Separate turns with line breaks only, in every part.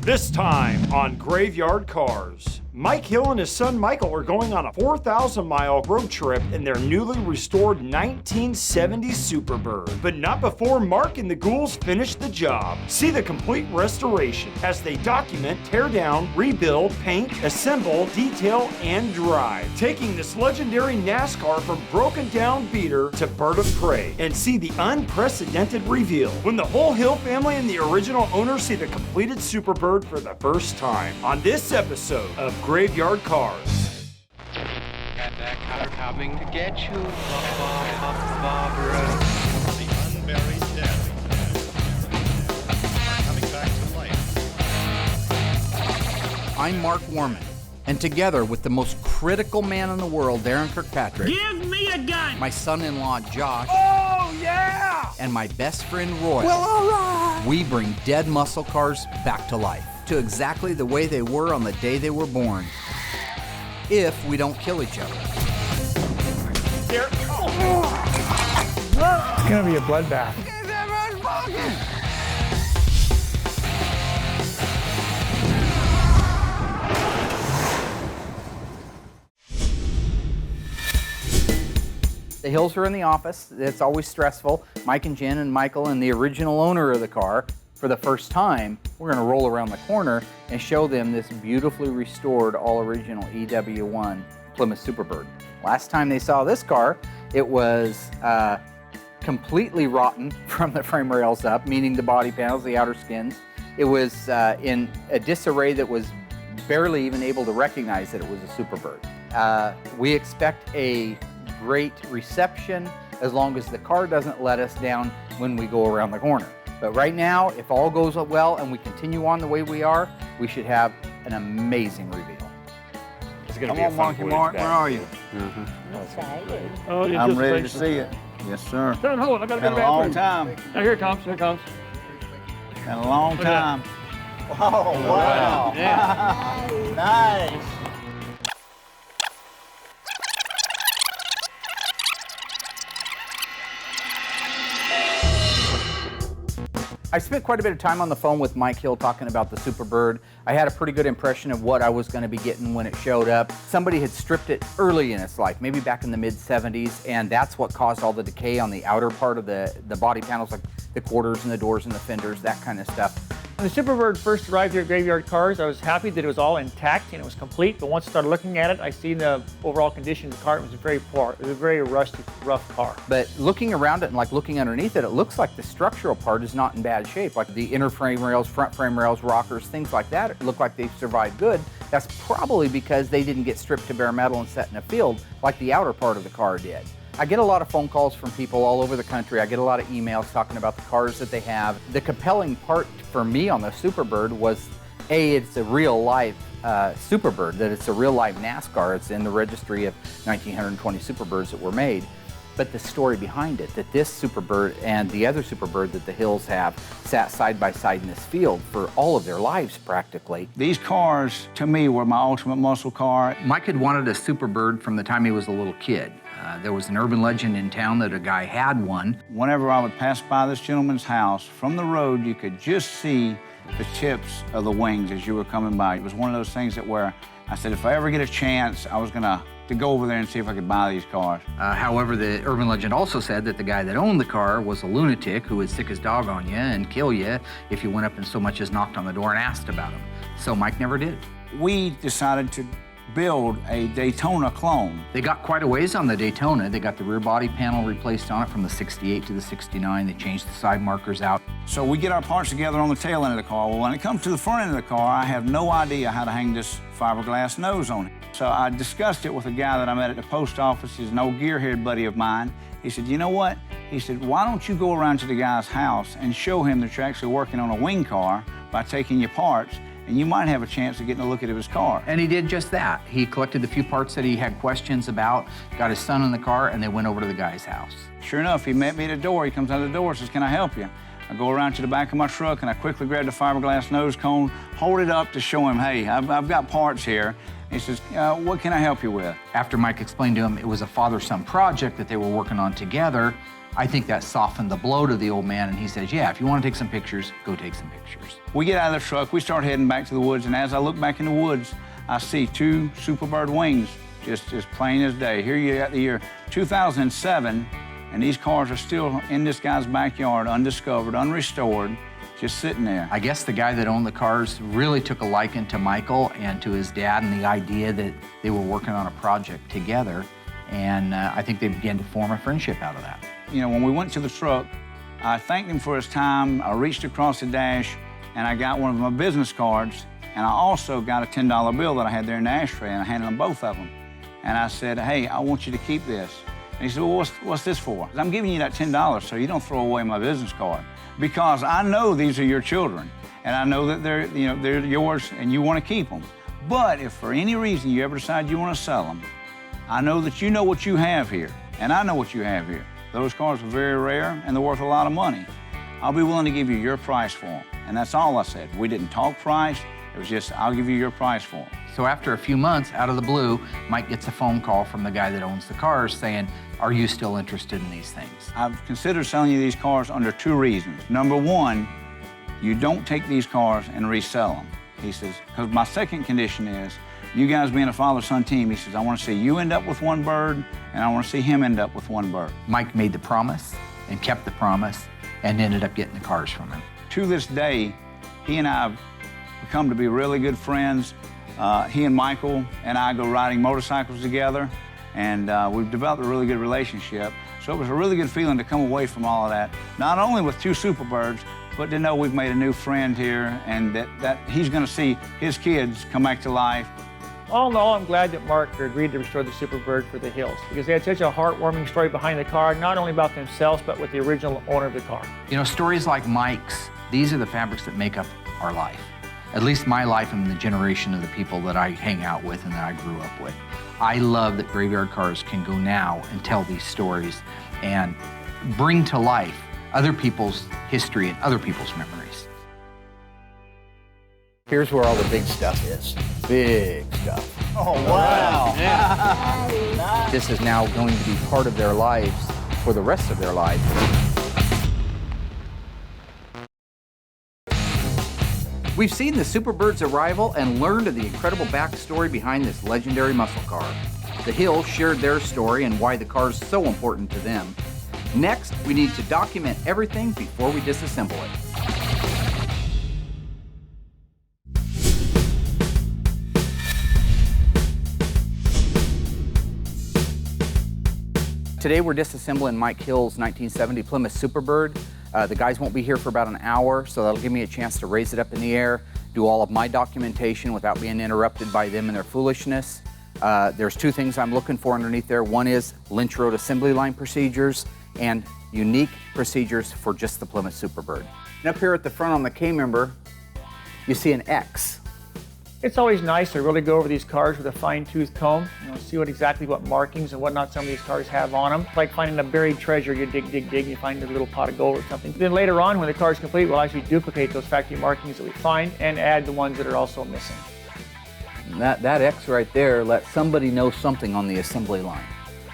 This time on Graveyard Cars, Mike Hill and his son Michael are going on a 4,000-mile road trip in their newly restored 1970 Superbird. But not before Mark and the Ghouls finish the job. See the complete restoration as they document, tear down, rebuild, paint, assemble, detail, and drive. Taking this legendary NASCAR from broken down beater to bird of prey. And see the unprecedented reveal when the whole Hill family and the original owners see the completed Superbird for the first time. On this episode of Graveyard Cars.
Got that car coming to get you, Barbara.
The unburied dead are coming back to life.
I'm Mark Warman, and together with the most critical man in the world, Darren Kirkpatrick.
Give me a gun!
My son-in-law, Josh.
Oh, yeah!
And my best friend, Roy.
Well, all right!
We bring dead muscle cars back to life, to exactly the way they were on the day they were born. If we don't kill each other.
It's gonna be a bloodbath.
The Hills are in the office. It's always stressful. Mike and Jen and Michael and the original owner of the car, for the first time, we're going to roll around the corner and show them this beautifully restored, all-original EW1 Plymouth Superbird. Last time they saw this car, it was completely rotten from the frame rails up, meaning the body panels, the outer skins. It was in a disarray that was barely even able to recognize that it was a Superbird. We expect a great reception as long as the car doesn't let us down when we go around the corner. But right now, if all goes well and we continue on the way we are, we should have an amazing reveal.
It's gonna be a fun
Monkey Mark, where are you?
Oh,
I'm ready to see it. Yes, sir.
Turn, hold, I gotta
Been a long time.
Now, here it comes, here it comes.
Been a long
Look at
time. Oh, wow.
Yeah.
Nice.
I spent quite a bit of time on the phone with Mike Hill talking about the Superbird. I had a pretty good impression of what I was going to be getting when it showed up. Somebody had stripped it early in its life, maybe back in the mid-70s, and that's what caused all the decay on the outer part of the body panels, like the quarters and the doors and the fenders, that kind of stuff.
When the Superbird first arrived here at Graveyard Cars, I was happy that it was all intact and it was complete, but once I started looking at it, I seen the overall condition of the car. It was very poor. It was a very rusty, rough car.
But looking around it and like looking underneath it, it looks like the structural part is not in bad shape. Like the inner frame rails, front frame rails, rockers, things like that, it look like they've survived good. That's probably because they didn't get stripped to bare metal and set in a field like the outer part of the car did. I get a lot of phone calls from people all over the country. I get a lot of emails talking about the cars that they have. The compelling part for me on the Superbird was, A, it's a real life Superbird, that it's a real life NASCAR. It's in the registry of 1,920 Superbirds that were made. But the story behind it, that this Superbird and the other Superbird that the Hills have sat side by side in this field for all of their lives practically.
These cars, to me, were my ultimate muscle car.
Mike had wanted a Superbird from the time he was a little kid. There was an urban legend in town that a guy had one.
Whenever I would pass by this gentleman's house, from the road, you could just see the tips of the wings as you were coming by. It was one of those things that where I said, if I ever get a chance, I was gonna go over there and see if I could buy these cars.
However, the urban legend also said that the guy that owned the car was a lunatic who would sick his dog on you and kill you if you went up and so much as knocked on the door and asked about him. So Mike never did.
We decided to build a Daytona clone.
They got quite a ways on the Daytona. They got the rear body panel replaced on it from the 68 to the 69. They changed the side markers out.
So we get our parts together on the tail end of the car. Well, when it comes to the front end of the car, I have no idea how to hang this fiberglass nose on it. So I discussed it with a guy that I met at the post office. He's an old gearhead buddy of mine. He said, you know what? He said, why don't you go around to the guy's house and show him that you're actually working on a wing car by taking your parts, and you might have a chance of getting a look at his car.
And he did just that. He collected the few parts that he had questions about, got his son in the car, and they went over to the guy's house.
Sure enough, he met me at the door. He comes out of the door and says, can I help you? I go around to the back of my truck and I quickly grab the fiberglass nose cone, hold it up to show him, hey, I've got parts here. He says, what can I help you with?
After Mike explained to him it was a father-son project that they were working on together, I think that softened the blow to the old man, and he says, yeah, if you want to take some pictures, go take some pictures.
We get out of the truck, we start heading back to the woods, and as I look back in the woods, I see two Superbird wings, just as plain as day. Here you got the year 2007, and these cars are still in this guy's backyard, undiscovered, unrestored, just sitting there.
I guess the guy that owned the cars really took a liking to Michael and to his dad, and the idea that they were working on a project together, and I think they began to form a friendship out of that.
You know, when we went to the truck, I thanked him for his time. I reached across the dash, and I got one of my business cards, and I also got a $10 bill that I had there in the ashtray, and I handed him both of them. And I said, hey, I want you to keep this. And he said, well, what's this for? I'm giving you that $10 so you don't throw away my business card, because I know these are your children, and I know that they're yours, and you want to keep them. But if for any reason you ever decide you want to sell them, I know that you know what you have here, and I know what you have here. Those cars are very rare, and they're worth a lot of money. I'll be willing to give you your price for them. And that's all I said. We didn't talk price. It was just, I'll give you your price for them.
So after a few months, out of the blue, Mike gets a phone call from the guy that owns the cars saying, are you still interested in these things?
I've considered selling you these cars under 2 reasons. Number 1, you don't take these cars and resell them. He says, because my second condition is, you guys being a father-son team, he says, I want to see you end up with one bird, and I want to see him end up with one bird.
Mike made the promise and kept the promise and ended up getting the cars from him.
To this day, he and I have become to be really good friends. He and Michael and I go riding motorcycles together, and we've developed a really good relationship. So it was a really good feeling to come away from all of that, not only with 2 Superbirds, but to know we've made a new friend here, and that he's going to see his kids come back to life.
All in all, I'm glad that Mark agreed to restore the Superbird for the hills, because they had such a heartwarming story behind the car, not only about themselves, but with the original owner of the car.
You know, stories like Mike's, these are the fabrics that make up our life. At least my life and the generation of the people that I hang out with and that I grew up with. I love that Graveyard Cars can go now and tell these stories and bring to life other people's history and other people's memories.
Here's where all the big stuff is. Big stuff.
Oh, wow.
This is now going to be part of their lives for the rest of their lives. We've seen the Superbird's arrival and learned of the incredible backstory behind this legendary muscle car. The Hills shared their story and why the car is so important to them. Next, we need to document everything before we disassemble it. Today we're disassembling Mike Hill's 1970 Plymouth Superbird. The guys won't be here for about an hour, so that'll give me a chance to raise it up in the air, do all of my documentation without being interrupted by them and their foolishness. There's 2 things I'm looking for underneath there. One is Lynch Road assembly line procedures and unique procedures for just the Plymouth Superbird. And up here at the front on the K-member, you see an X.
It's always nice to really go over these cars with a fine-tooth comb, see exactly what markings and whatnot some of these cars have on them. It's like finding a buried treasure. You dig, dig, dig, you find a little pot of gold or something. Then later on, when the car is complete, we'll actually duplicate those factory markings that we find and add the ones that are also missing.
And that X right there lets somebody know something on the assembly line,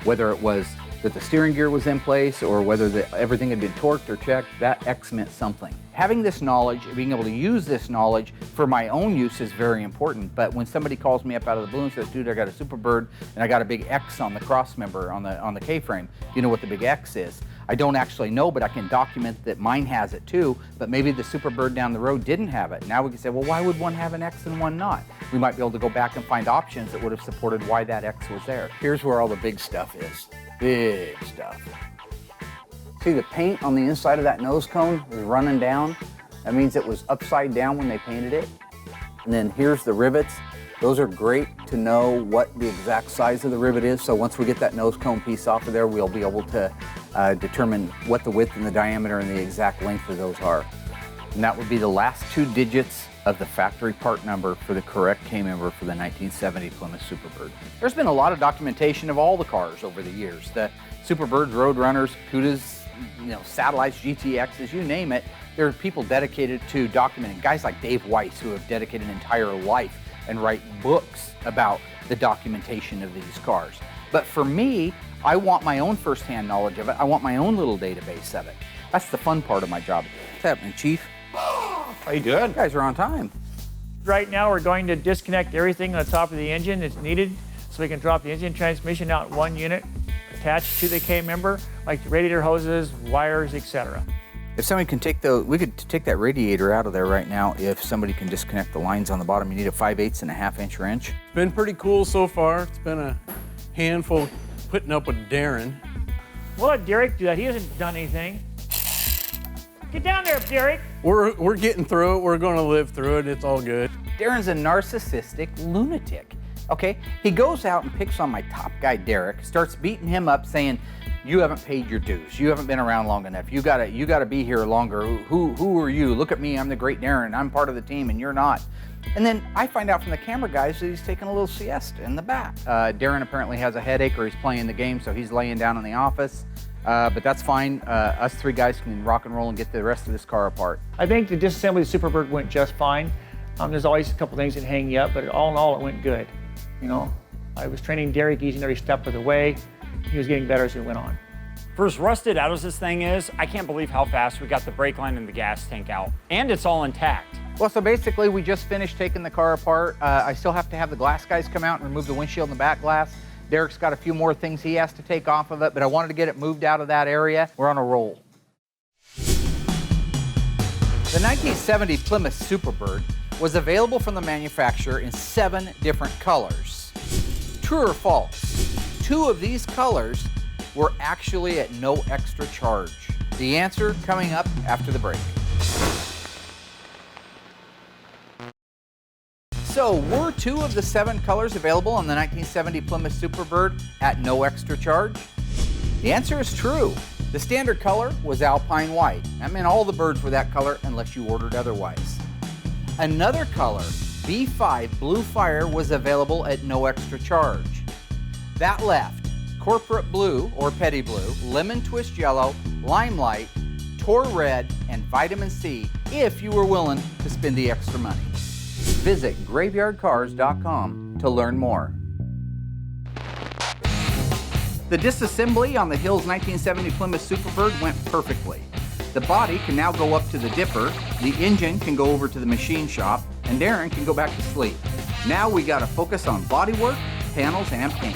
whether it was that the steering gear was in place or whether everything had been torqued or checked. That X meant something. Having this knowledge, being able to use this knowledge for my own use is very important. But when somebody calls me up out of the blue and says, dude, I got a Superbird and I got a big X on the cross member on the K-frame, you know what the big X is? I don't actually know, but I can document that mine has it too, but maybe the Superbird down the road didn't have it. Now we can say, well, why would one have an X and one not? We might be able to go back and find options that would have supported why that X was there.
Here's where all the big stuff is. Big stuff. See the paint on the inside of that nose cone is running down? That means it was upside down when they painted it. And then here's the rivets. Those are great to know what the exact size of the rivet is. So once we get that nose cone piece off of there, we'll be able to determine what the width and the diameter and the exact length of those are. And that would be the last 2 digits of the factory part number for the correct K-member for the 1970 Plymouth Superbird. There's been a lot of documentation of all the cars over the years. The Superbirds, Roadrunners, Cudas, Satellites, GTXs, you name it. There are people dedicated to documenting. Guys like Dave Weiss who have dedicated an entire life and write books about the documentation of these cars. But for me,
I want my own firsthand knowledge of it. I want my own little database of it. That's the fun part of my job. What's happening, Chief?
How you doing?
You guys are on time.
Right now, we're going to disconnect everything on the top of the engine that's needed so we can drop the engine transmission out in one unit attached to the K-member, like the radiator hoses, wires, etc.
If somebody can take we could take that radiator out of there right now if somebody can disconnect the lines on the bottom. You need a 5/8 and a 1/2 wrench.
It's been pretty cool so far. It's been a handful putting up with Darren.
We'll let Derek do that. He hasn't done anything. Get down there, Derek.
We're getting through it. We're going to live through it. It's all good.
Darren's a narcissistic lunatic. Okay, he goes out and picks on my top guy, Derek, starts beating him up, saying, "You haven't paid your dues. You haven't been around long enough. You gotta be here longer. Who are you? Look at me. I'm the great Darren. I'm part of the team, and you're not." And then I find out from the camera guys that he's taking a little siesta in the back. Darren apparently has a headache, or he's playing the game, so he's laying down in the office. But that's fine. Us three guys can rock and roll and get the rest of this car apart.
I think the disassembly of the Superbird went just fine. There's always a couple things that hang you up, but all in all, it went good. You know, I was training Derek each and every step of the way. He was getting better as we went on.
For as rusted out as this thing is, I can't believe how fast we got the brake line and the gas tank out. And it's all intact.
Well, so basically, we just finished taking the car apart. I still have to have the glass guys come out and remove the windshield and the back glass. Derek's got a few more things he has to take off of it, but I wanted to get it moved out of that area. We're on a roll. The 1970 Plymouth Superbird was available from the manufacturer in 7 different colors. True or false? 2 of these colors were actually at no extra charge. The answer coming up after the break. So, were 2 of the 7 colors available on the 1970 Plymouth Superbird at no extra charge? The answer is true. The standard color was Alpine White. That meant all the birds were that color unless you ordered otherwise. Another color, B5 Blue Fire, was available at no extra charge. That left Corporate Blue or Petty Blue, Lemon Twist Yellow, Limelight, Tor Red, and Vitamin C if you were willing to spend the extra money. Visit graveyardcars.com to learn more. The disassembly on the Hills 1970 Plymouth Superbird went perfectly. The body can now go up to the dipper, the engine can go over to the machine shop, and Darren can go back to sleep. Now we gotta focus on bodywork, panels, and paint.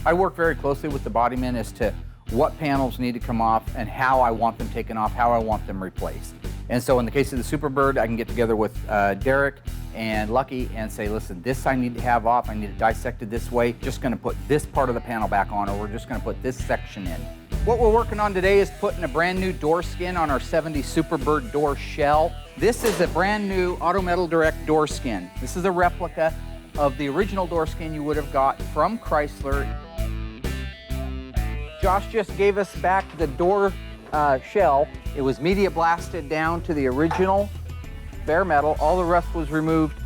I work very closely with the bodymen as to what panels need to come off and how I want them taken off, how I want them replaced. And so in the case of the Superbird, I can get together with Derek and Lucky and say, listen, this I need to have off, I need it dissected this way, just gonna put this part of the panel back on, or we're just gonna put this section in. What we're working on today is putting a brand new door skin on our 70 Superbird door shell. This is a brand new Auto Metal Direct door skin. This is a replica of the original door skin you would have got from Chrysler. Josh just gave us back the door shell. It was media blasted down to the original bare metal. All the rust was removed.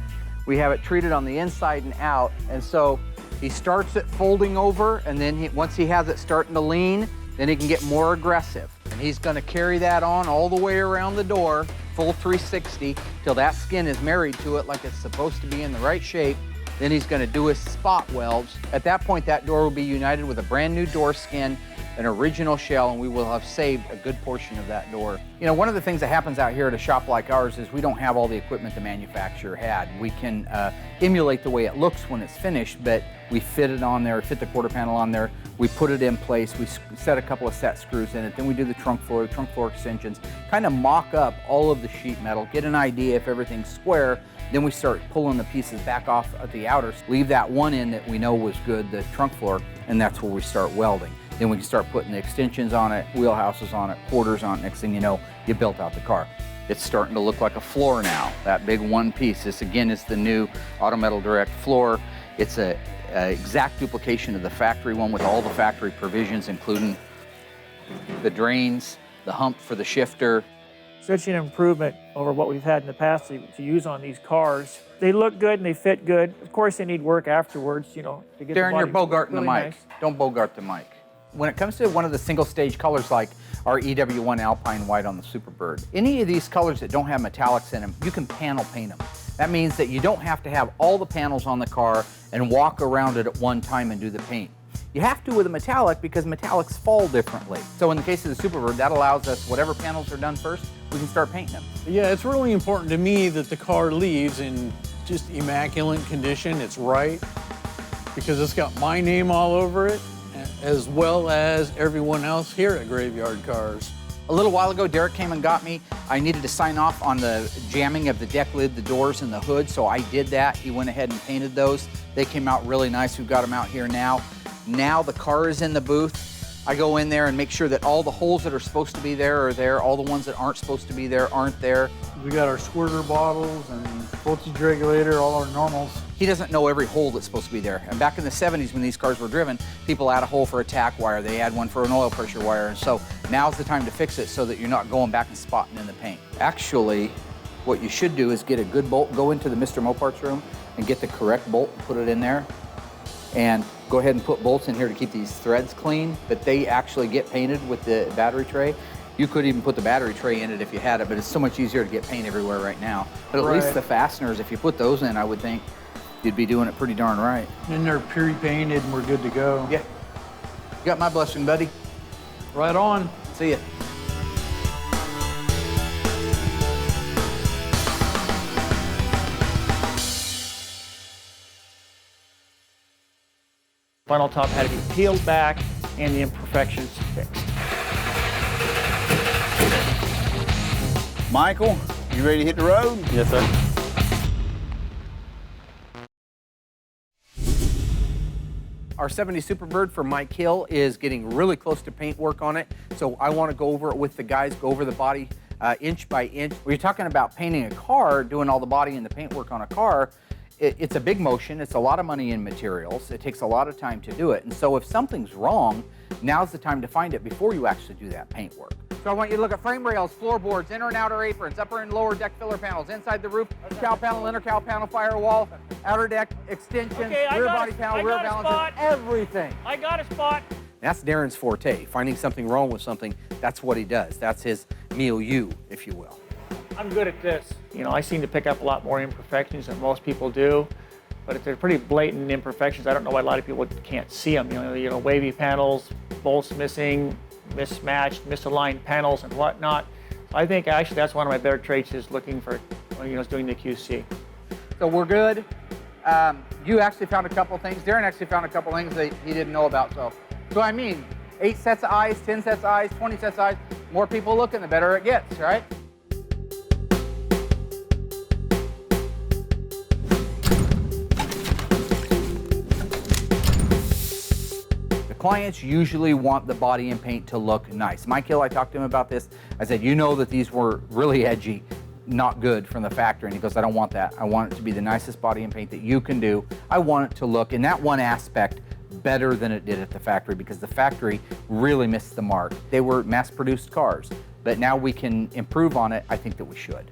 We have it treated on the inside and out. And so he starts it folding over, and then once he has it starting to lean, then he can get more aggressive. And he's gonna carry that on all the way around the door, full 360, till that skin is married to it like it's supposed to be in the right shape. Then he's gonna do his spot welds. At that point, that door will be united with a brand new door skin, an original shell, and we will have saved a good portion of that door. You know, one of the things that happens out here at a shop like ours is we don't have all the equipment the manufacturer had. We can emulate the way it looks when it's finished, but we fit it on there, fit the quarter panel on there, we put it in place, we set a couple of set screws in it, then we do the trunk floor extensions, kind of mock up all of the sheet metal, get an idea if everything's square, then we start pulling the pieces back off at the outers, leave that one in that we know was good, the trunk floor, and that's where we start welding. Then we can start putting the extensions on it, wheelhouses on it, quarters on it. Next thing you know, you built out the car. It's starting to look like a floor now, that big one piece. This again is the new Auto Metal Direct floor. It's a exact duplication of the factory one with all the factory provisions, including the drains, the hump for the shifter.
Such an improvement over what we've had in the past to use on these cars. They look good and they fit good. Of course, they need work afterwards, you know, to get
Darren,
the body
you're bogarting
really
the mic.
nice.
Don't bogart the mic. When it comes to one of the single stage colors like our EW1 Alpine White on the Superbird, any of these colors that don't have metallics in them, you can panel paint them. That means that you don't have to have all the panels on the car and walk around it at one time and do the paint. You have to with a metallic because metallics fall differently. So in the case of the Superbird, that allows us, whatever panels are done first, we can start painting them.
Yeah, it's really important to me that the car leaves in just immaculate condition. It's right, because it's got my name all over it, as well as everyone else here at Graveyard Cars.
A little while ago, Derek came and got me. I needed to sign off on the jamming of the deck lid, the doors, and the hood, so I did that. He went ahead and painted those. They came out really nice. We've got them out here now. Now the car is in the booth. I go in there and make sure that all the holes that are supposed to be there are there. All the ones that aren't supposed to be there aren't there.
We got our squirter bottles and voltage regulator, all our normals.
He doesn't know every hole that's supposed to be there. And back in the 70s when these cars were driven, people add a hole for a tack wire, they add one for an oil pressure wire, and so now's the time to fix it so that you're not going back and spotting in the paint. Actually, what you should do is get a good bolt, go into the Mr. Moparts room and get the correct bolt and put it in there. And go ahead and put bolts in here to keep these threads clean, but they actually get painted with the battery tray. You could even put the battery tray in it if you had it, but it's so much easier to get paint everywhere right now. But at least the fasteners, if you put those in, I would think you'd be doing it pretty darn right.
And they're pre-painted and we're good to go.
Yeah. You got my blessing, buddy.
Right on.
See ya.
Final top had to be peeled back and the imperfections fixed.
Michael, you ready to hit the road?
Yes, sir.
Our 70 Superbird for Mike Hill is getting really close to paint work on it, so I want to go over it with the guys, go over the body inch by inch. When you're talking about painting a car, doing all the body and the paint work on a car, it's a big motion, it's a lot of money in materials, it takes a lot of time to do it, and so if something's wrong, now's the time to find it before you actually do that paint work. So I want you to look at frame rails, floorboards, inner and outer aprons, upper and lower deck filler panels, inside the roof, cowl panel, inner cowl panel, firewall, outer deck extensions, rear body panel, rear balances, everything.
I got a spot.
That's Darren's forte, finding something wrong with something, that's what he does. That's his milieu, if you will.
I'm good at this. You know, I seem to pick up a lot more imperfections than most people do, but if they're pretty blatant imperfections, I don't know why a lot of people can't see them. You know, wavy panels, bolts missing, mismatched, misaligned panels and whatnot. I think actually that's one of my better traits is looking for, doing the QC.
So we're good. You actually found a couple things. Darren actually found a couple things that he didn't know about. So I mean, 8 sets of eyes, 10 sets of eyes, 20 sets of eyes. More people looking, the better it gets, right? Clients usually want the body and paint to look nice. Mike Hill, I talked to him about this. I said, you know that these were really edgy, not good from the factory. And he goes, I don't want that. I want it to be the nicest body and paint that you can do. I want it to look, in that one aspect, better than it did at the factory because the factory really missed the mark. They were mass-produced cars, but now we can improve on it. I think that we should.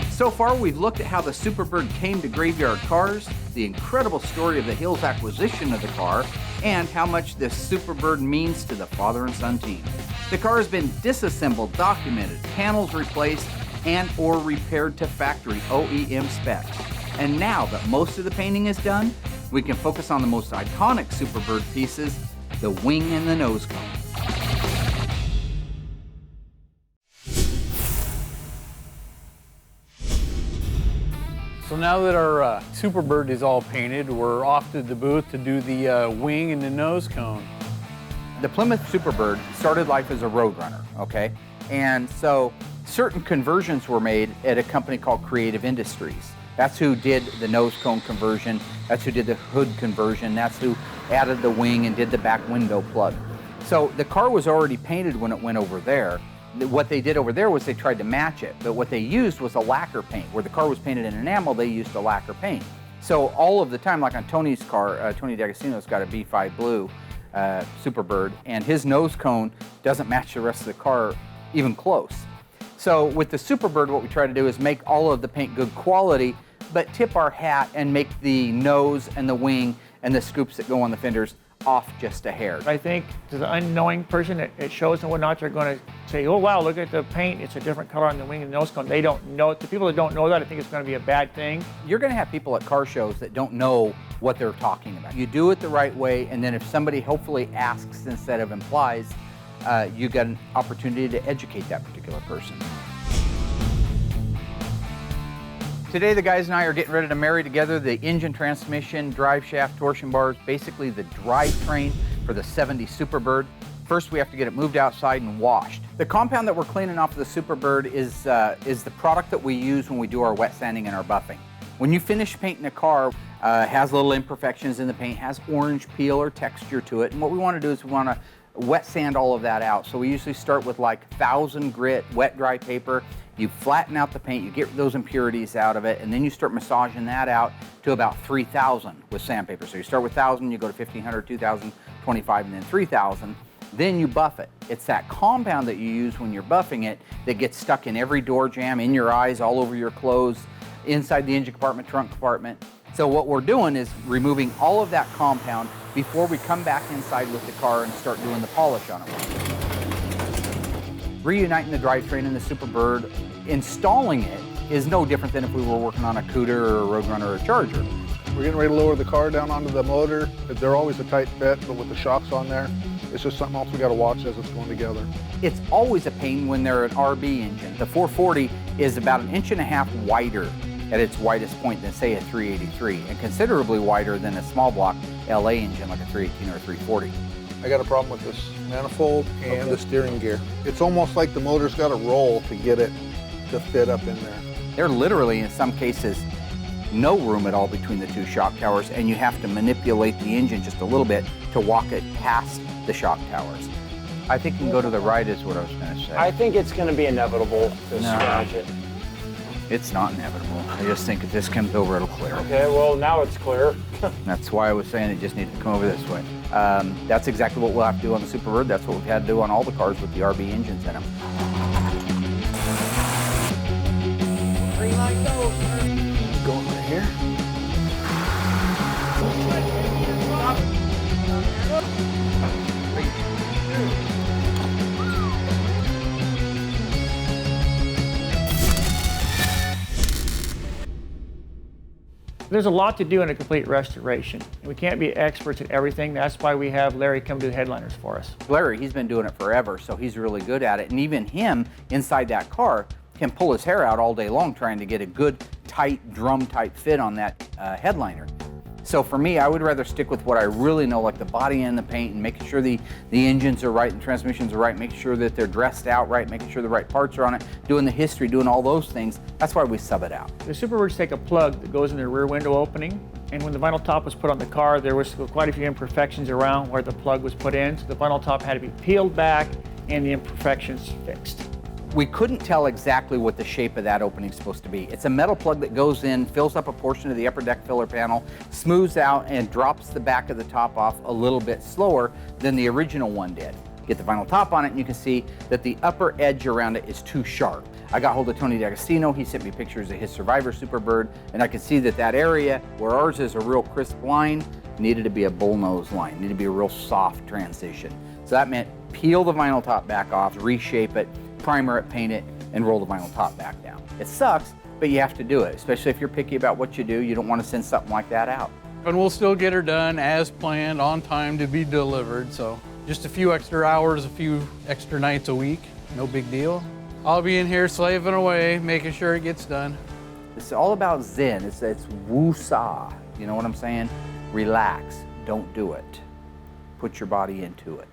So far, we've looked at how the Superbird came to Graveyard Cars, the incredible story of the Hills acquisition of the car, and how much this Superbird means to the father and son team. The car has been disassembled, documented, panels replaced, and or repaired to factory OEM specs. And now that most of the painting is done, we can focus on the most iconic Superbird pieces, the wing and the nose cone.
So now that our Superbird is all painted, we're off to the booth to do the wing and the nose cone.
The Plymouth Superbird started life as a road runner, okay? And so certain conversions were made at a company called Creative Industries. That's who did the nose cone conversion, that's who did the hood conversion, that's who added the wing and did the back window plug. So the car was already painted when it went over there. What they did over there was they tried to match it, but what they used was a lacquer paint. Where the car was painted in enamel, they used a lacquer paint. So all of the time, like on Tony's car, Tony D'Agostino's got a B5 Blue Superbird, and his nose cone doesn't match the rest of the car even close. So with the Superbird, what we try to do is make all of the paint good quality, but tip our hat and make the nose and the wing and the scoops that go on the fenders off just a hair.
I think to the unknowing person, it shows and whatnot, they're going to say, oh wow, look at the paint, it's a different color on the wing and the nose cone. They don't know. The people that don't know that, I think it's going to be a bad thing.
You're going to have people at car shows that don't know what they're talking about. You do it the right way, and then if somebody hopefully asks instead of implies, you get an opportunity to educate that particular person. Today the guys and I are getting ready to marry together the engine, transmission, drive shaft, torsion bars, basically the drivetrain for the 70 Superbird. First we have to get it moved outside and washed. The compound that we're cleaning off of the Superbird is the product that we use when we do our wet sanding and our buffing. When you finish painting a car, has little imperfections in the paint, has orange peel or texture to it, and what we want to do is we want to wet sand all of that out. So we usually start with like 1000 grit wet dry paper. You flatten out the paint, you get those impurities out of it, and then you start massaging that out to about 3000 with sandpaper. So you start with 1000, you go to 1500, 2000, 25, and then 3000. Then you buff it. It's that compound that you use when you're buffing it that gets stuck in every door jamb, in your eyes, all over your clothes, inside the engine compartment, trunk compartment. So what we're doing is removing all of that compound before we come back inside with the car and start doing the polish on it. Reuniting the drivetrain in the Superbird, installing it is no different than if we were working on a Cooter or a Roadrunner or a Charger.
We're getting ready to lower the car down onto the motor. They're always a tight fit, but with the shocks on there, it's just something else we got to watch as it's going together.
It's always a pain when they're an RB engine. The 440 is about 1.5 inches wider at its widest point than, say, a 383, and considerably wider than a small block LA engine like a 318 or a 340.
I got a problem with this manifold and the steering gear. It's almost like the motor's got to roll to get it to fit up in there.
There literally, in some cases, no room at all between the two shock towers, and you have to manipulate the engine just a little bit to walk it past the shock towers. I think you can go to the right is what I was going to say.
I think it's going to be inevitable to scratch it.
It's not inevitable. I just think if this comes over, it'll clear.
Okay, well, now it's clear.
That's why I was saying it just needed to come over this way. That's exactly what we'll have to do on the Superbird. That's what we've had to do on all the cars with the RB engines in them.
Green light go. Going right here.
There's a lot to do in a complete restoration. We can't be experts at everything. That's why we have Larry come do headliners for us.
Larry, he's been doing it forever, so he's really good at it. And even him, inside that car, can pull his hair out all day long trying to get a good, tight, drum-type fit on that headliner. So for me, I would rather stick with what I really know, like the body and the paint, and making sure the engines are right and transmissions are right, making sure that they're dressed out right, making sure the right parts are on it, doing the history, doing all those things. That's why we sub it out.
The Superbirds take a plug that goes in the rear window opening, and when the vinyl top was put on the car, there was quite a few imperfections around where the plug was put in, so the vinyl top had to be peeled back and the imperfections fixed.
We couldn't tell exactly what the shape of that opening is supposed to be. It's a metal plug that goes in, fills up a portion of the upper deck filler panel, smooths out, and drops the back of the top off a little bit slower than the original one did. Get the vinyl top on it, and you can see that the upper edge around it is too sharp. I got hold of Tony D'Agostino. He sent me pictures of his Survivor Superbird, and I could see that that area where ours is a real crisp line needed to be a bullnose line, needed to be a real soft transition. So that meant peel the vinyl top back off, reshape it, primer it, paint it, and roll the vinyl top back down. It sucks, but you have to do it, especially if you're picky about what you do. You don't want to send something like that out.
And we'll still get her done as planned, on time to be delivered. So just a few extra hours, a few extra nights a week, no big deal. I'll be in here slaving away, making sure it gets done.
It's all about Zen. It's woo-saw. You know what I'm saying? Relax. Don't do it. Put your body into it.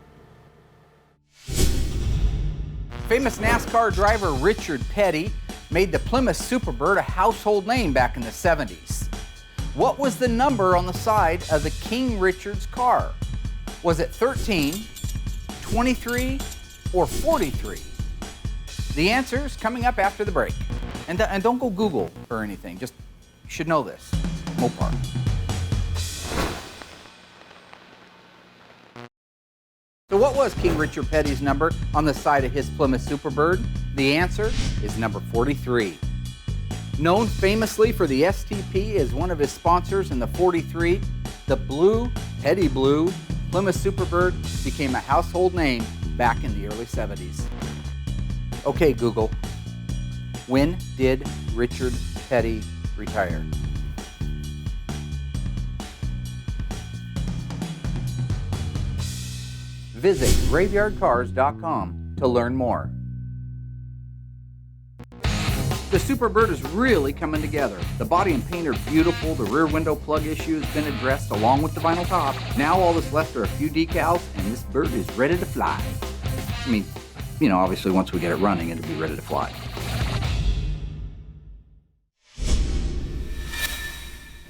Famous NASCAR driver Richard Petty made the Plymouth Superbird a household name back in the 70s. What was the number on the side of the King Richard's car? Was it 13, 23, or 43? The answer is coming up after the break. And don't go Google or anything, just you should know this. Mopar. So what was King Richard Petty's number on the side of his Plymouth Superbird? The answer is number 43. Known famously for the STP as one of his sponsors in the 43, the blue, Petty Blue,
Plymouth Superbird became a household name back in the early 70s. Okay, Google, when did Richard Petty retire? Visit graveyardcars.com to learn more. The Superbird is really coming together. The body and paint are beautiful, the rear window plug issue has been addressed along with the vinyl top. Now all that's left are a few decals and this bird is ready to fly. I mean, you know, obviously once we get it running, it'll be ready to fly.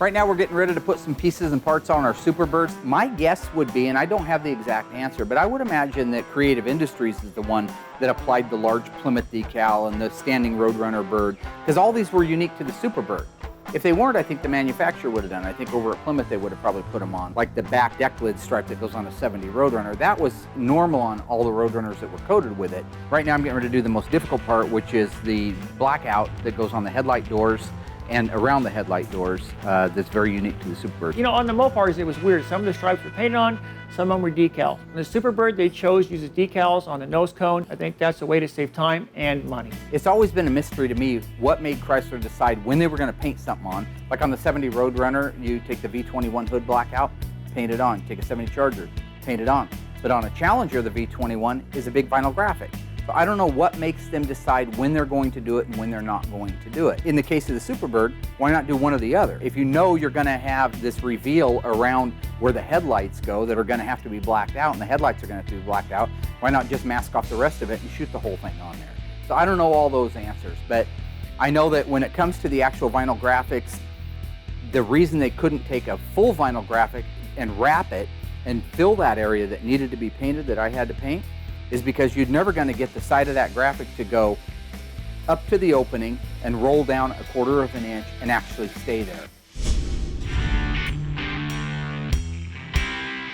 Right now we're getting ready to put some pieces and parts on our Superbirds. My guess would be, and I don't have the exact answer, but I would imagine that Creative Industries is the one that applied the large Plymouth decal and the standing Roadrunner bird, because all these were unique to the Superbird. If they weren't, I think the manufacturer would have done it. I think over at Plymouth they would have probably put them on. Like the back deck lid stripe that goes on a 70 Roadrunner, that was normal on all the Roadrunners that were coated with it. Right now I'm getting ready to do the most difficult part, which is the blackout that goes on the headlight doors and around the headlight doors that's very unique to the Superbird.
You know, on the Mopars, it was weird. Some of the stripes were painted on, some of them were decal. On the Superbird, they chose to use decals on the nose cone. I think that's a way to save time and money.
It's always been a mystery to me what made Chrysler decide when they were going to paint something on. Like on the 70 Roadrunner, you take the V21 hood blackout, paint it on. You take a 70 Charger, paint it on. But on a Challenger, the V21 is a big vinyl graphic. So I don't know what makes them decide when they're going to do it and when they're not going to do it. In the case of the Superbird, why not do one or the other? If you know you're going to have this reveal around where the headlights go that are going to have to be blacked out and the headlights are going to have to be blacked out, why not just mask off the rest of it and shoot the whole thing on there? So I don't know all those answers, but I know that when it comes to the actual vinyl graphics, the reason they couldn't take a full vinyl graphic and wrap it and fill that area that needed to be painted that I had to paint is because you're never going to get the side of that graphic to go up to the opening and roll down 1/4 of an inch and actually stay there.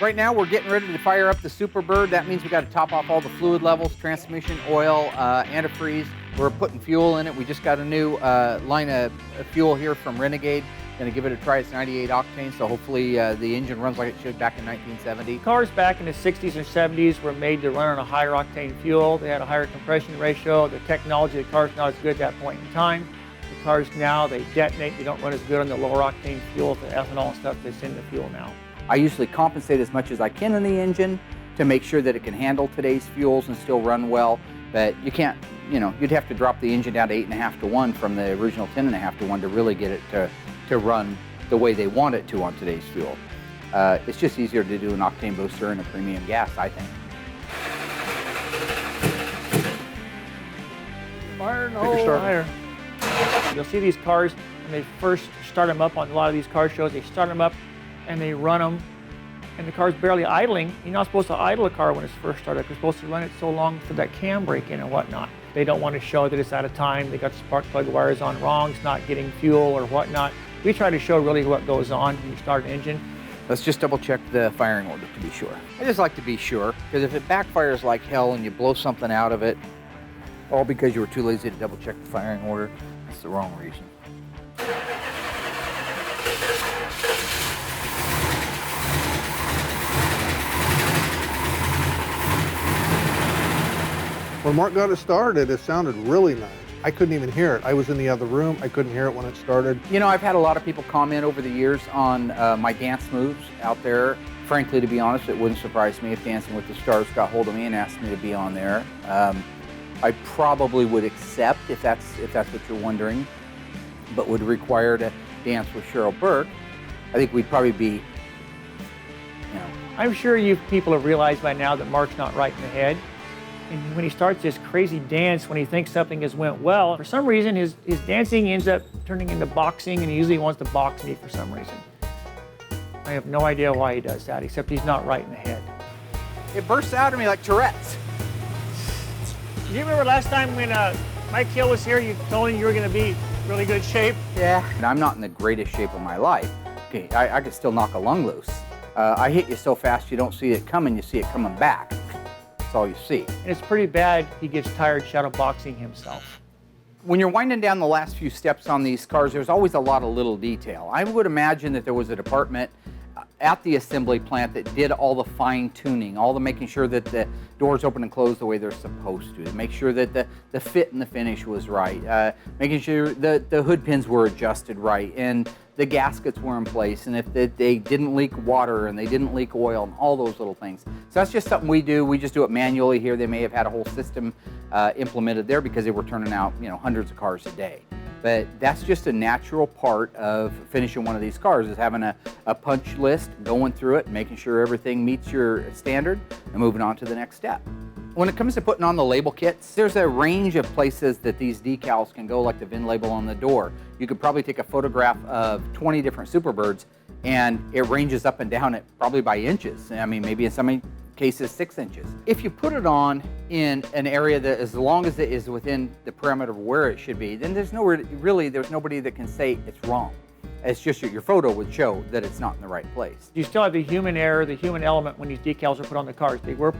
Right now we're getting ready to fire up the Superbird. That means we got to top off all the fluid levels, transmission, oil, antifreeze. We're putting fuel in it. We just got a new line of fuel here from Renegade. Going to give it a try. It's 98 octane, so hopefully the engine runs like it should back in 1970.
Cars back in the 60s and 70s were made to run on a higher octane fuel. They had a higher compression ratio. The technology of the car's not as good at that point in time. The cars now, they detonate. They don't run as good on the lower octane fuel, the ethanol and stuff that's in the fuel now.
I usually compensate as much as I can in the engine to make sure that it can handle today's fuels and still run well, but you can't, you know, you'd have to drop the engine down to 8.5 to 1 from the original 10.5 to 1 to really get it to run the way they want it to on today's fuel. It's just easier to do an octane booster and a premium gas, I think.
Fire, no fire. You'll see these cars when they first start them up on a lot of these car shows. They start them up and they run them, and the car's barely idling. You're not supposed to idle a car when it's first started. You're supposed to run it so long for that cam break in and whatnot. They don't want to show that it's out of time. They got spark plug wires on wrong. It's not getting fuel or whatnot. We try to show really what goes on when you start an engine.
Let's just double check the firing order to be sure. I just like to be sure, because if it backfires like hell and you blow something out of it, all because you were too lazy to double check the firing order, that's the wrong reason.
When Mark got it started, it sounded really nice. I couldn't even hear it. I was in the other room. I couldn't hear it when it started.
You know, I've had a lot of people comment over the years on my dance moves out there. Frankly, to be honest, it wouldn't surprise me if Dancing with the Stars got hold of me and asked me to be on there. I probably would accept if that's what you're wondering, but would require to dance with Cheryl Burke. I think we'd probably be, you know.
I'm sure you people have realized by now that Mark's not right in the head. And when he starts this crazy dance, when he thinks something has went well, for some reason his dancing ends up turning into boxing, and he usually wants to box me for some reason. I have no idea why he does that, except he's not right in the head.
It bursts out of me like Tourette's.
Do you remember last time when Mike Hill was here, you told him you were going to be in really good shape?
Yeah. And I'm not in the greatest shape of my life. Okay, I could still knock a lung loose. I hit you so fast you don't see it coming, you see it coming back. That's all you see.
And it's pretty bad he gets tired shadow boxing himself.
When you're winding down the last few steps on these cars, there's always a lot of little detail. I would imagine that there was a department
at the assembly plant that did all the fine tuning, all the making sure that the doors open and close the way they're supposed to make sure that the fit and the finish was right, making sure the hood pins were adjusted right, and the gaskets were in place, and if they didn't leak water and they didn't leak oil and all those little things. So that's just something we do. We just do it manually here. They may have had a whole system implemented there because they were turning out, you know, hundreds of cars a day. But that's just a natural part of finishing one of these cars, is having a punch list, going through it, making sure everything meets your standard, and moving on to the next step. When it comes to putting on the label kits, there's a range of places that these decals can go, like the VIN label on the door. You could probably take a photograph of 20 different Superbirds, and it ranges up and down it probably by inches. I mean, maybe in some cases 6 inches. If you put it on in an area that, as long as it is within the parameter of where it should be, then there's nobody that can say it's wrong. It's just your photo would show that it's not in the right place.
You still have the human error, the human element when these decals are put on the cars. We're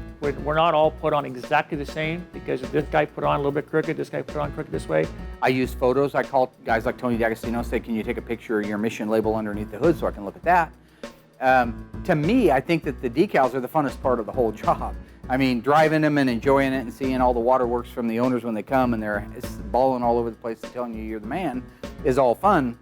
not all put on exactly the same, because if this guy put on a little bit crooked, this guy put on crooked this way.
I use photos. I call guys like Tony D'Agostino, say, can you take a picture of your emission label underneath the hood so I can look at that? To me, I think that the decals are the funnest part of the whole job. I mean, driving them and enjoying it and seeing all the waterworks from the owners when they come and they're balling all over the place and telling you you're the man is all fun.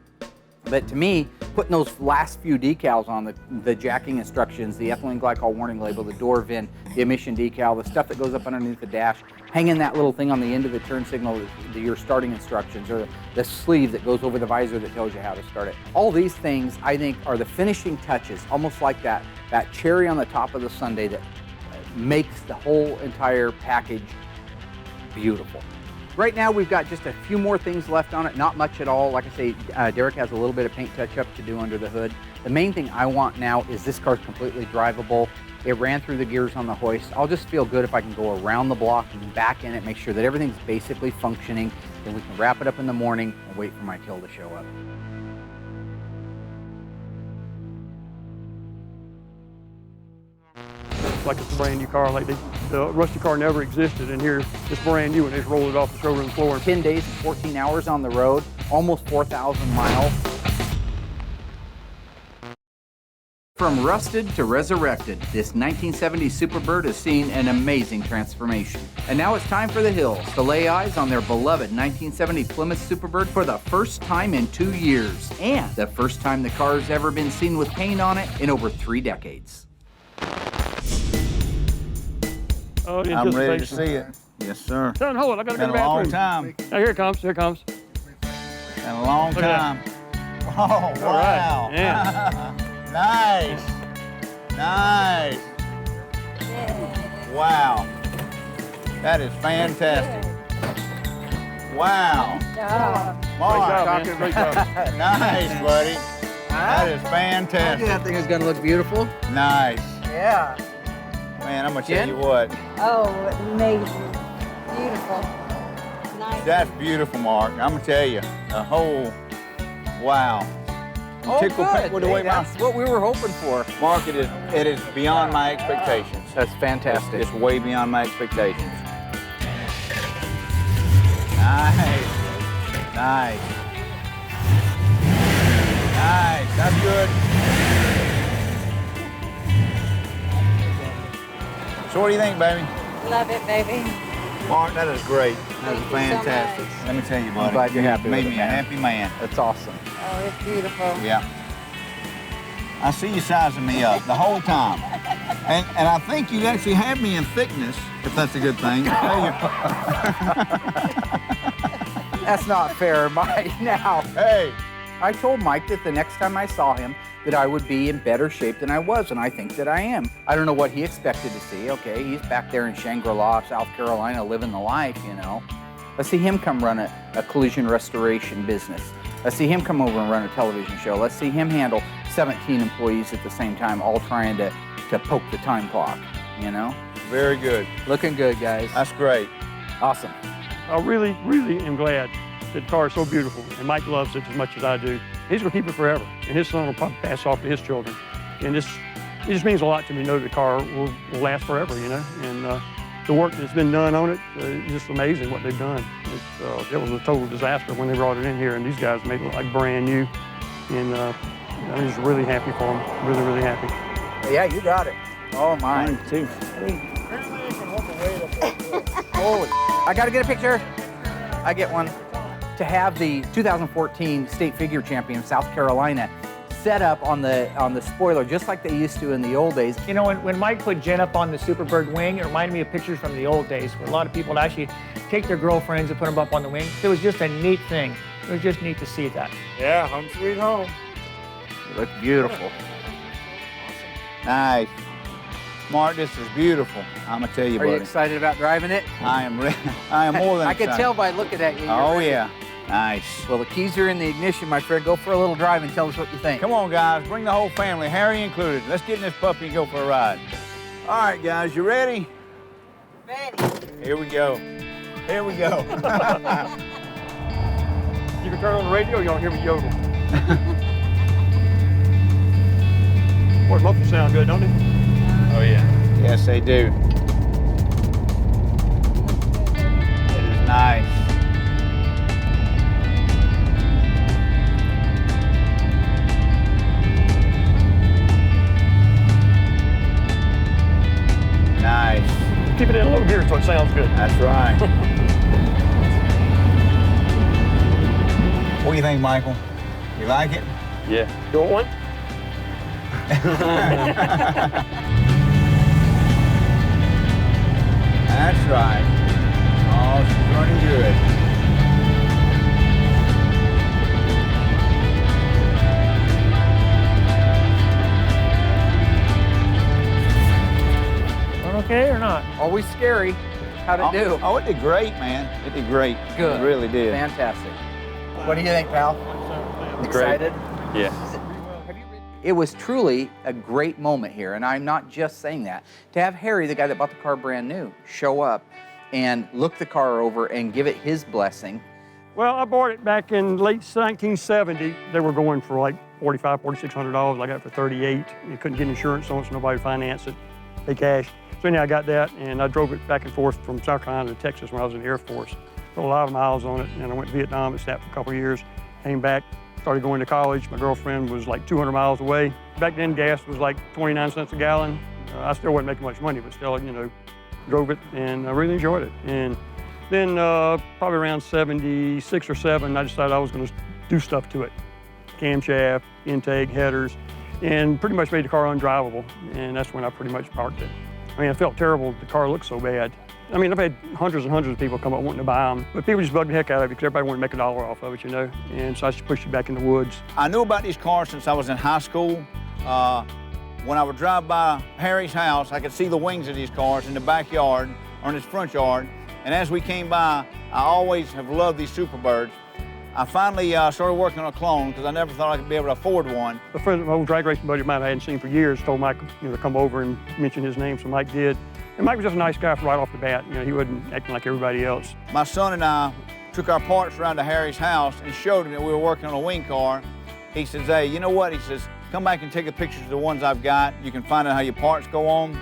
But to me, putting those last few decals on, the jacking instructions, the ethylene glycol warning label, the door VIN, the emission decal, the stuff that goes up underneath the dash, hanging that little thing on the end of the turn signal, your starting instructions, or the sleeve that goes over the visor that tells you how to start it. All these things, I think, are the finishing touches, almost like that cherry on the top of the sundae that makes the whole entire package beautiful. Right now, we've got just a few more things left on it, not much at all. Like I say, Derek has a little bit of paint touch-up to do under the hood. The main thing I want now is this car's completely drivable. It ran through the gears on the hoist. I'll just feel good if I can go around the block and back in it, make sure that everything's basically functioning, then we can wrap it up in the morning and wait for Mike Hill to show up.
Like it's a brand new car, like the rusty car never existed, and here it's brand new and they just rolled it off the showroom floor.
10 days and 14 hours on the road, almost 4,000 miles. From rusted to resurrected, this 1970 Superbird has seen an amazing transformation. And now it's time for the Hills to lay eyes on their beloved 1970 Plymouth Superbird for the first time in 2 years, and the first time the car's ever been seen with paint on it in over 3 decades.
Oh,
I'm ready to see it. Yes, sir.
Son, hold on, I gotta go to the
Been a long
bathroom.
time.
Now, here it comes, here it comes.
Been a long
Look at
time. Oh,
All right,
wow.
yeah.
Nice. Nice. Wow. That is fantastic. Wow. Mark.
Great job, man. Great job.
Nice, buddy. That is fantastic.
That thing is going to look beautiful.
Nice.
Yeah.
Man, I'm going to tell
Jen?
you what.
Oh, amazing. Beautiful. Nice.
That's beautiful, Mark. I'm going to tell you. The whole, wow.
Oh,
Tickle
good.
pink with the way my,
That's what we were hoping for.
Mark, it is beyond my expectations.
That's fantastic.
It's way beyond my expectations. Nice. Nice. Nice. That's good. So what do you think, baby?
Love it, baby.
Mark, that is great. That is
Thank you so
fantastic.
much.
Let me tell you, buddy.
I'm glad you're happy with
made
it,
me a
man.
happy man.
That's awesome.
Oh, it's beautiful.
Yeah. I see you sizing me up the whole time. And I think you actually have me in thickness, if that's a good thing.
That's not fair, Mike. Now,
Hey,
I told Mike that the next time I saw him that I would be in better shape than I was, and I think that I am. I don't know what he expected to see. Okay, he's back there in Shangri-La, South Carolina, living the life, you know. Let's see him come run a collision restoration business. Let's see him come over and run a television show. Let's see him handle 17 employees at the same time, all trying to poke the time clock, you know?
very good.
Looking good, guys.
That's great.
Awesome.
I really, really am glad that car is so beautiful, and Mike loves it as much as I do. He's gonna keep it forever, and his son will probably pass off to his children. And it just means a lot to me to know the car will last forever, you know? And the work that's been done on it is just amazing what they've done. It was a total disaster when they brought it in here, and these guys made it look like brand new. And I'm just really happy for them, really, really happy.
Yeah, you got it. Oh my.
1, 2, 3.
Holy, I gotta get a picture. I get one. To have the 2014 state figure champion, South Carolina, set up on the spoiler, just like they used to in the old days.
You know, when Mike put Jen up on the Superbird wing, it reminded me of pictures from the old days where a lot of people would actually take their girlfriends and put them up on the wing. It was just a neat thing. It was just neat to see that.
Yeah, home sweet home.
It looked beautiful.
Nice. Mark, this is beautiful. I'm gonna tell you,
Are you
buddy.
excited about driving it?
I am I am more than
I
excited.
could tell by looking at you. you're
Oh,
ready.
yeah. Nice.
Well, the keys are in the ignition, my friend. Go for a little drive and tell us what you think.
Come on, guys. Bring the whole family, Harry included. Let's get in this puppy and go for a ride. All right, guys, you ready?
Ready.
Here we go. Here we go.
You can turn on the radio, you don't hear me yodel. Boy, mufflers sound good, don't they?
Oh, yeah. Yes, they do. It is nice. Nice.
Keep it in low gear so it sounds good.
That's right. What do you think, Michael? You like it?
Yeah. You want one?
That's right. Oh, she's running good.
Run okay or not?
Always scary. How'd it do?
Oh, it did great, man. It did great.
Good.
It really did.
Fantastic. What do you think, pal? Excited?
Yeah.
It was truly a great moment here, and I'm not just saying that. To have Harry, the guy that bought the car brand new, show up and look the car over and give it his blessing.
Well, I bought it back in late 1970. They were going for like $4,500, $4,600. I got it for $38. You couldn't get insurance on it, so nobody would finance it. Pay cash. So anyhow, I got that, and I drove it back and forth from South Carolina to Texas when I was in the Air Force. Put a lot of miles on it, and I went to Vietnam and sat for a couple of years. Came back, started going to college. My girlfriend was like 200 miles away. Back then, gas was like 29 cents a gallon. I still wasn't making much money, but still, you know, drove it, and I really enjoyed it. And then probably around 76 or 7, I decided I was going to do stuff to it. Camshaft, intake, headers, and pretty much made the car undrivable. And that's when I pretty much parked it. I mean, I felt terrible. The car looked so bad. I mean, I've had hundreds and hundreds of people come up wanting to buy them, but people just bugged the heck out of it because everybody wanted to make $1 off of it, you know? And so I just pushed it back in the woods.
I knew about these cars since I was in high school. When I would drive by Harry's house, I could see the wings of these cars in the backyard or in his front yard. And as we came by, I always have loved these Superbirds. I finally started working on a clone because I never thought I could be able to afford one.
A friend, an old drag racing buddy of mine I hadn't seen for years, told Mike, you know, to come over and mention his name, so Mike did. And Mike was just a nice guy right off the bat. You know, he wasn't acting like everybody else.
My son and I took our parts around to Harry's house and showed him that we were working on a wing car. He says, hey, you know what? He says, come back and take a picture of the ones I've got. You can find out how your parts go on.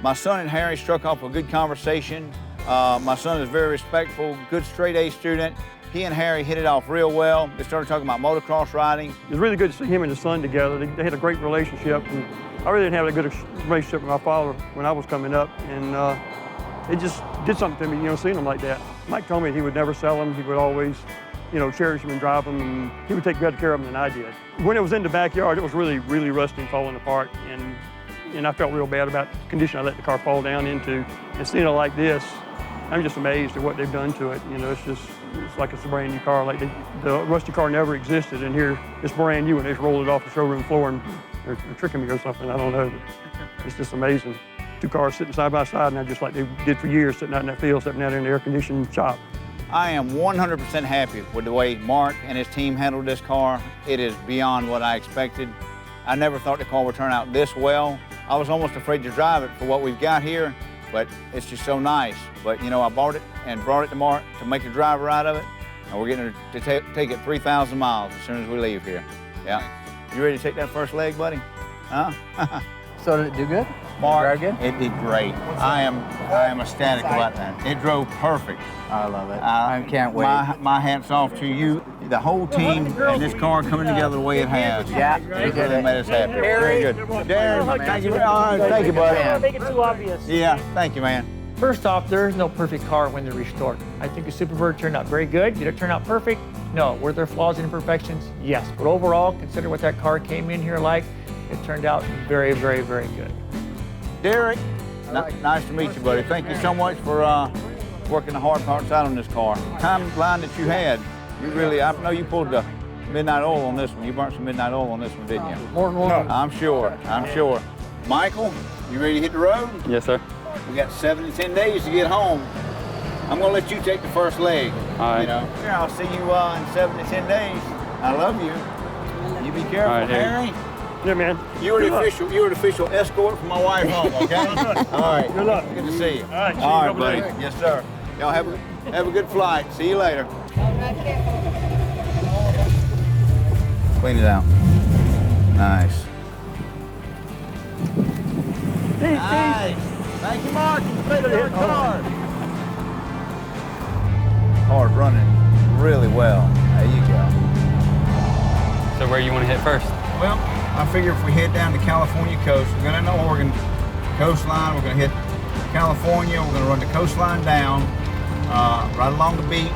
My son and Harry struck off a good conversation. My son is very respectful, good straight A student. He and Harry hit it off real well. They started talking about motocross riding.
It was really good to see him and his son together. They had a great relationship. And I really didn't have a good relationship with my father when I was coming up. And it just did something to me, you know, seeing them like that. Mike told me he would never sell them. He would always, you know, cherish them and drive them. And he would take better care of them than I did. When it was in the backyard, it was really, really rusty and falling apart. And I felt real bad about the condition I let the car fall down into. And seeing it like this, I'm just amazed at what they've done to it. You know, it's like it's a brand new car. Like the rusty car never existed, and here it's brand new, and they just rolled it off the showroom floor, and they're tricking me or something. I don't know. But it's just amazing. Two cars sitting side by side now, just like they did for years, sitting out in that field, sitting out in the air-conditioned shop.
I am 100% happy with the way Mark and his team handled this car. It is beyond what I expected. I never thought the car would turn out this well. I was almost afraid to drive it for what we've got here, but it's just so nice. But, you know, I bought it and brought it to Mark to make a driver out of it, and we're getting to take it 3,000 miles as soon as we leave here. Yeah. You ready to take that first leg, buddy? Huh?
So did it do good?
Mark,
Did it drive good?
it did great. I am ecstatic about that. It drove perfect.
I love it. I can't wait.
My hat's off to you. the whole team and this car coming together the way it has.
Yeah,
It really made us happy.
Very
Very good. Darren, thank you. Thank you, buddy.
Don't make it too obvious.
Yeah, thank you, man.
First off, there is no perfect car when they're restored. I think the Superbird turned out very good. Did it turn out perfect? No. Were there flaws and imperfections? Yes. But overall, consider what that car came in here like, it turned out very, very, very good.
Derek, nice to meet you, buddy. Thank you so much for working the hard parts out on this car. Timeline that you had, you really, I know you pulled the midnight oil on this one. You burnt some midnight oil on this one, didn't you?
More than one.
I'm sure. Michael, you ready to hit the road?
Yes, sir.
We got 7 to 10 days to get home. I'm gonna let you take the first leg.
All right.
You know, yeah, I'll see you in 7 to 10 days. I love you. You be careful,
All right,
Harry.
Yeah, man.
You're the official escort for my wife home, okay? All right.
Good luck.
Good to see you.
All right, see you
All right,
over
buddy.
there.
Yes, sir. Y'all have a good flight. See you later. Clean it out. Nice. Nice. Thank you, Mark. Carz. Car's running really well. There you go.
So where you want to hit first?
Well, I figure if we head down the California coast, we're going to Oregon coastline, we're going to hit California, we're going to run the coastline down, right along the beach,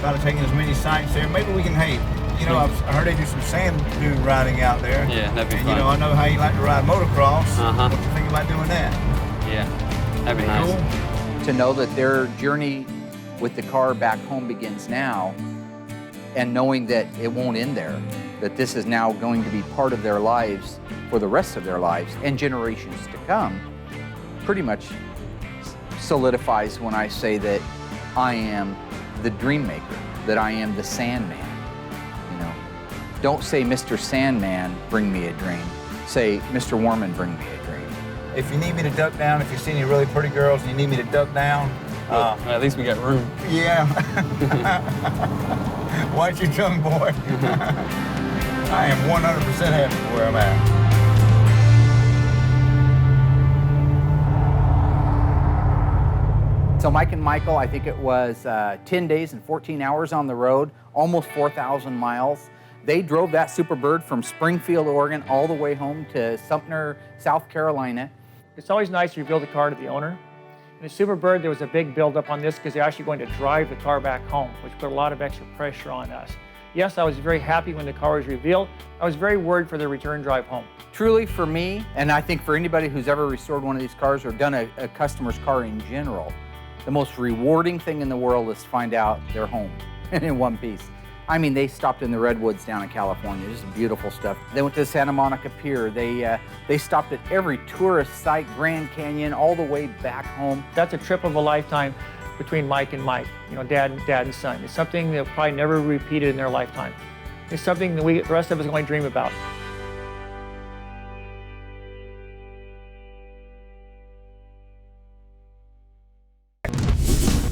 try to take in as many sights there. Maybe we can, hey, you know, I heard they do some sand dune riding out there.
Yeah, that'd be
and,
fun.
you know, I know how you like to ride motocross.
Uh-huh.
What do you think about doing that?
Yeah, that'd be nice.
Cool.
To know that their journey with the car back home begins now, and knowing that it won't end there, that this is now going to be part of their lives for the rest of their lives and generations to come, pretty much solidifies when I say that I am the dream maker, that I am the Sandman. You know, don't say, Mr. Sandman, bring me a dream. Say, Mr. Warman, bring me a dream.
If you need me to duck down, if you see any really pretty girls and you need me to duck down,
Well, at least we got room.
yeah. Watch your tongue, boy. I am 100% happy where I'm at.
So Mike and Michael, I think it was 10 days and 14 hours on the road, almost 4,000 miles. They drove that Superbird from Springfield, Oregon, all the way home to Sumter, South Carolina.
It's always nice to reveal the car to the owner. In the Superbird, there was a big buildup on this because they're actually going to drive the car back home, which put a lot of extra pressure on us. Yes, I was very happy when the car was revealed. I was very worried for the return drive home.
Truly for me, and I think for anybody who's ever restored one of these cars or done a customer's car in general, the most rewarding thing in the world is to find out they're home and in one piece. I mean, they stopped in the Redwoods down in California, just beautiful stuff. They went to the Santa Monica Pier. They stopped at every tourist site, Grand Canyon, all the way back home.
That's a trip of a lifetime between Mike and Mike, you know, dad and son. It's something they'll probably never repeated in their lifetime. It's something that the rest of us only dream about.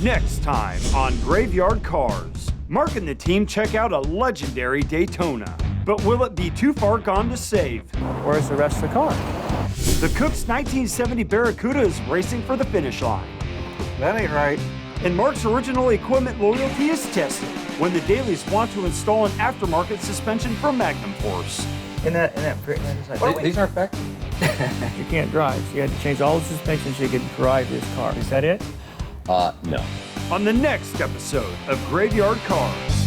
Next time on Graveyard Carz, Mark and the team check out a legendary Daytona. But will it be too far gone to save?
Where's the rest of the car?
The Cook's 1970 Barracuda is racing for the finish line.
That ain't right.
And Mark's original equipment loyalty is tested when the dailies want to install an aftermarket suspension from Magnum Force.
These aren't back.
You can't drive, so you had to change all the suspensions so you could drive this car. Is that it?
No.
On the next episode of Graveyard Carz.